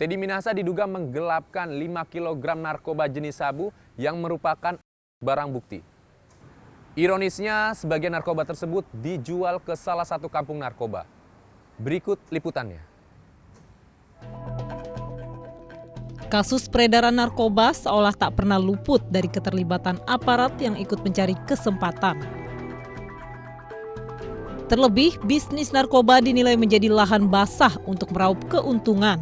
Teddy Minahasa diduga menggelapkan 5 kg narkoba jenis sabu yang merupakan barang bukti. Ironisnya, sebagian narkoba tersebut dijual ke salah satu kampung narkoba. Berikut liputannya. Kasus peredaran narkoba seolah tak pernah luput dari keterlibatan aparat yang ikut mencari kesempatan. Terlebih, bisnis narkoba dinilai menjadi lahan basah untuk meraup keuntungan.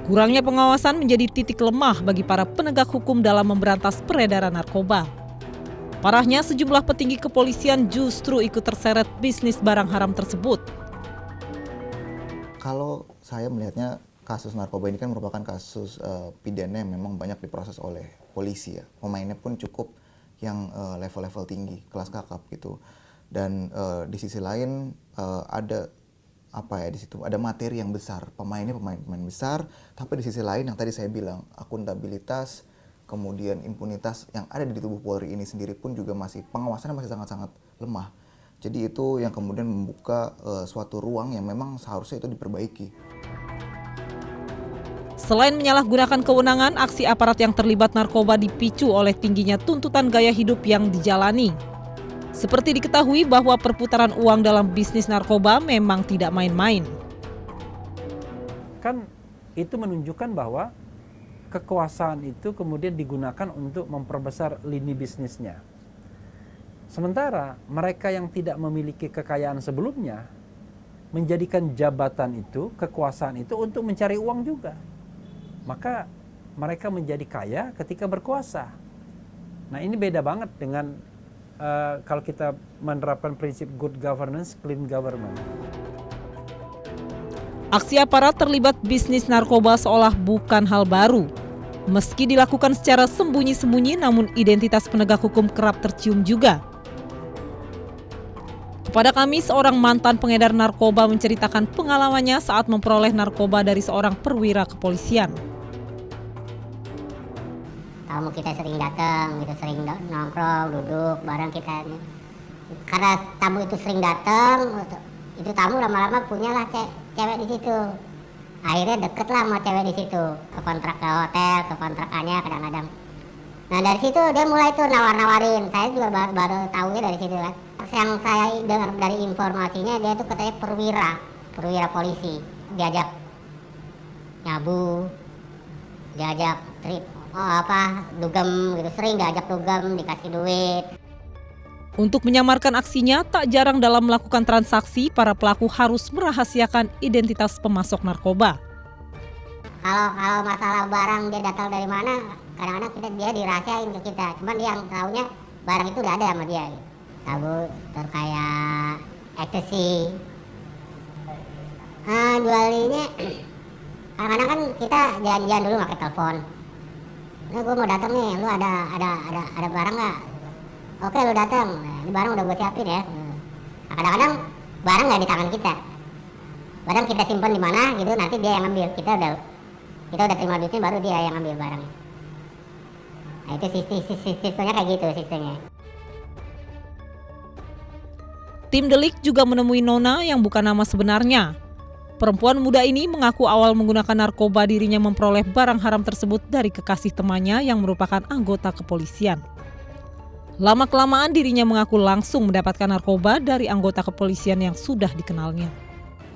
Kurangnya pengawasan menjadi titik lemah bagi para penegak hukum dalam memberantas peredaran narkoba. Parahnya, sejumlah petinggi kepolisian justru ikut terseret bisnis barang haram tersebut. Kalau saya melihatnya kasus narkoba ini kan merupakan kasus pidana yang memang banyak diproses oleh polisi ya. Pemainnya pun cukup yang level-level tinggi, kelas kakap gitu. Dan di sisi lain di situ ada materi yang besar, pemainnya pemain besar, tapi di sisi lain yang tadi saya bilang akuntabilitas, kemudian impunitas yang ada di tubuh Polri ini sendiri pun juga pengawasannya masih sangat-sangat lemah. Jadi itu yang kemudian membuka suatu ruang yang memang seharusnya itu diperbaiki. Selain menyalahgunakan kewenangan, aksi aparat yang terlibat narkoba dipicu oleh tingginya tuntutan gaya hidup yang dijalani. Seperti diketahui bahwa perputaran uang dalam bisnis narkoba memang tidak main-main. Kan itu menunjukkan bahwa kekuasaan itu kemudian digunakan untuk memperbesar lini bisnisnya. Sementara mereka yang tidak memiliki kekayaan sebelumnya menjadikan jabatan itu, kekuasaan itu untuk mencari uang juga. Maka mereka menjadi kaya ketika berkuasa. Nah, ini beda banget dengan kalau kita menerapkan prinsip good governance, clean government. Aksi aparat terlibat bisnis narkoba seolah bukan hal baru. Meski dilakukan secara sembunyi-sembunyi, namun identitas penegak hukum kerap tercium juga. Kepada kami, seorang mantan pengedar narkoba menceritakan pengalamannya saat memperoleh narkoba dari seorang perwira kepolisian. Tamu kita sering datang, gitu, sering nongkrong, duduk bareng kita. Karena tamu itu sering datang, itu tamu lama-lama punyalah cewek di situ. Akhirnya deket lah sama cewek di situ, ke hotel, ke kontrakannya kadang-kadang. Nah dari situ dia mulai tuh nawar-nawarin. Saya juga baru tahunya dari situ kan. Yang saya dengar dari informasinya dia tuh katanya perwira polisi. Diajak nyabu, diajak trip. Dugem gitu, sering diajak dugem, dikasih duit. Untuk menyamarkan aksinya, tak jarang dalam melakukan transaksi, para pelaku harus merahasiakan identitas pemasok narkoba. Kalau masalah barang dia datang dari mana, kadang-kadang dia dirahasiain ke kita. Cuman dia yang tahunya barang itu udah ada sama dia. Sabu kayak ecstasy. Jualnya kadang-kadang kan kita janjian dulu pakai telepon. Nah, gue mau datang nih, lu ada barang nggak? Oke, lu datang. Nah, ini barang udah gue siapin ya. Nah, kadang-kadang barang nggak di tangan kita. Barang kita simpan di mana gitu, nanti dia yang ambil. Kita udah terima duitnya, baru dia yang ambil barang. Nah, itu sistemnya kayak gitu sistemnya. Tim Delik juga menemui Nona yang bukan nama sebenarnya. Perempuan muda ini mengaku awal menggunakan narkoba dirinya memperoleh barang haram tersebut dari kekasih temannya yang merupakan anggota kepolisian. Lama-kelamaan dirinya mengaku langsung mendapatkan narkoba dari anggota kepolisian yang sudah dikenalnya.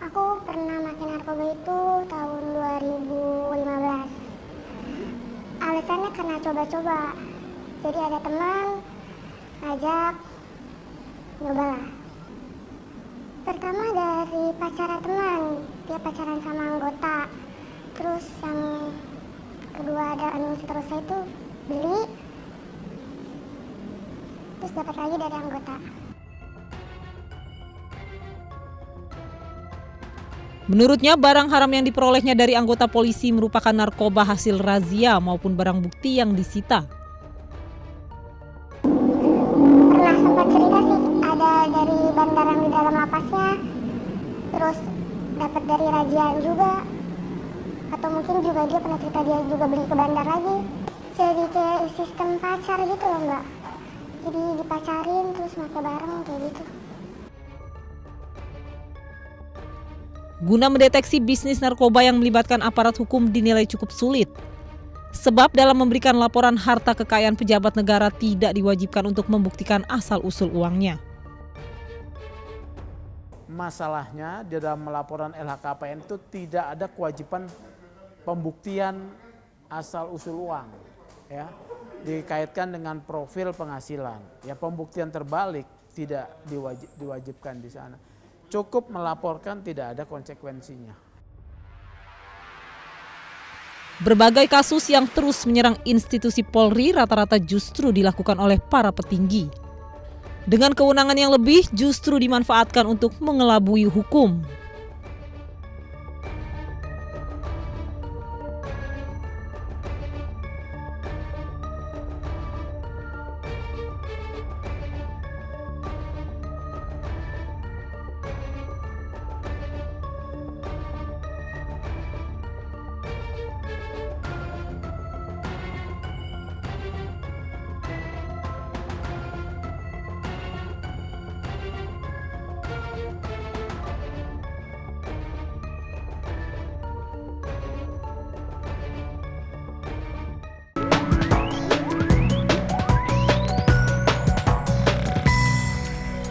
Aku pernah makan narkoba itu tahun 2015. Alasannya karena coba-coba. Jadi ada teman ngajak, nyobalah. Pertama dari pacaran teman, dia pacaran sama anggota. Terus yang kedua dan seterusnya itu beli, terus dapat lagi dari anggota. Menurutnya, barang haram yang diperolehnya dari anggota polisi merupakan narkoba hasil razia maupun barang bukti yang disita. Pernah sempat cerita sih, ada dari bandaran di dalam lapasnya, terus dapat dari rajian juga, atau mungkin juga dia pernah cerita dia juga beli ke bandar lagi. Jadi kayak sistem pacar gitu loh Mbak. Jadi dipacarin terus pakai bareng kayak gitu. Guna mendeteksi bisnis narkoba yang melibatkan aparat hukum dinilai cukup sulit. Sebab dalam memberikan laporan harta kekayaan pejabat negara tidak diwajibkan untuk membuktikan asal-usul uangnya. Masalahnya di dalam laporan LHKPN itu tidak ada kewajiban pembuktian asal-usul uang, ya, dikaitkan dengan profil penghasilan. Ya, pembuktian terbalik tidak diwajibkan di sana. Cukup melaporkan, tidak ada konsekuensinya. Berbagai kasus yang terus menyerang institusi Polri rata-rata justru dilakukan oleh para petinggi. Dengan kewenangan yang lebih justru dimanfaatkan untuk mengelabui hukum.